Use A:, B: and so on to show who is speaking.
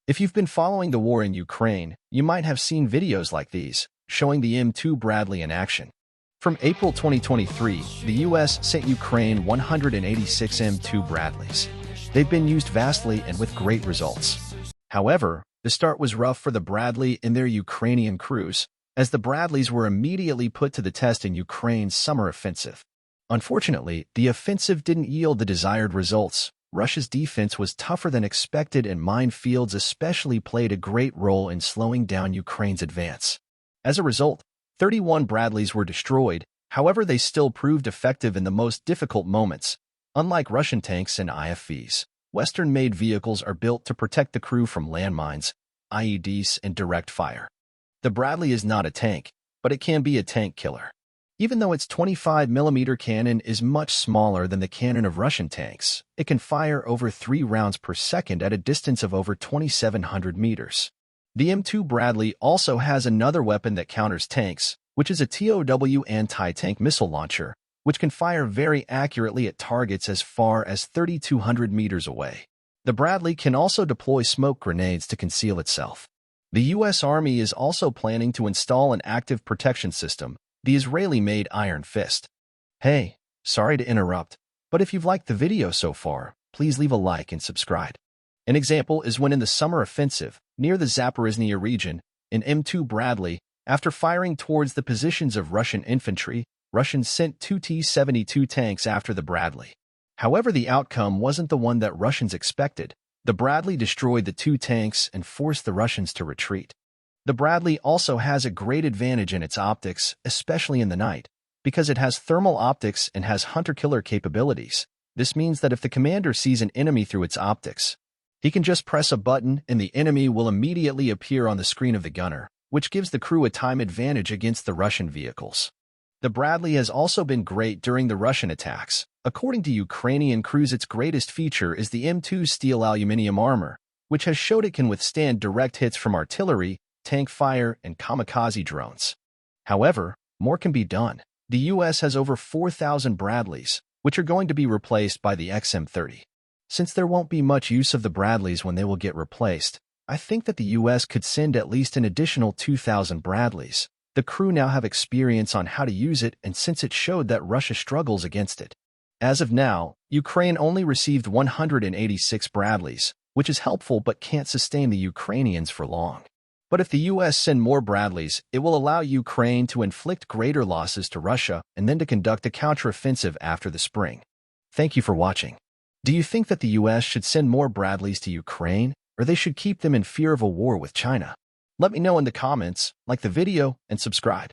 A: If you've been following the war in Ukraine, you might have seen videos like these, showing the M2 Bradley in action. From April 2023, the U.S. sent Ukraine 186 M2 Bradleys. They've been used vastly and with great results. However, the start was rough for the Bradley and their Ukrainian crews, as the Bradleys were immediately put to the test in Ukraine's summer offensive. Unfortunately, the offensive didn't yield the desired results. Russia's defense was tougher than expected, and minefields especially played a great role in slowing down Ukraine's advance. As a result, 31 Bradleys were destroyed. However, they still proved effective in the most difficult moments. Unlike Russian tanks and IFVs, Western-made vehicles are built to protect the crew from landmines, IEDs, and direct fire. The Bradley is not a tank, but it can be a tank killer. Even though its 25mm cannon is much smaller than the cannon of Russian tanks, it can fire over 3 rounds per second at a distance of over 2,700 meters. The M2 Bradley also has another weapon that counters tanks, which is a TOW anti-tank missile launcher, which can fire very accurately at targets as far as 3,200 meters away. The Bradley can also deploy smoke grenades to conceal itself. The U.S. Army is also planning to install an active protection system, the Israeli-made Iron Fist. Hey, sorry to interrupt, but if you've liked the video so far, please leave a like and subscribe. An example is when in the summer offensive, near the Zaporizhzhia region, an M2 Bradley, after firing towards the positions of Russian infantry, Russians sent 2 T-72 tanks after the Bradley. However, the outcome wasn't the one that Russians expected. The Bradley destroyed the 2 tanks and forced the Russians to retreat. The Bradley also has a great advantage in its optics, especially in the night, because it has thermal optics and has hunter-killer capabilities. This means that if the commander sees an enemy through its optics, he can just press a button and the enemy will immediately appear on the screen of the gunner, which gives the crew a time advantage against the Russian vehicles. The Bradley has also been great during the Russian attacks. According to Ukrainian crews, its greatest feature is the M2 steel aluminum armor, which has showed it can withstand direct hits from artillery, tank fire, and kamikaze drones. However, more can be done. The U.S. has over 4,000 Bradleys, which are going to be replaced by the XM30. Since there won't be much use of the Bradleys when they will get replaced, I think that the U.S. could send at least an additional 2,000 Bradleys. The crew now have experience on how to use it, and since it showed that Russia struggles against it. As of now, Ukraine only received 186 Bradleys, which is helpful but can't sustain the Ukrainians for long. But if the U.S. send more Bradleys, it will allow Ukraine to inflict greater losses to Russia and then to conduct a counteroffensive after the spring. Thank you for watching. Do you think that the U.S. should send more Bradleys to Ukraine, or they should keep them in fear of a war with China? Let me know in the comments, like the video, and subscribe.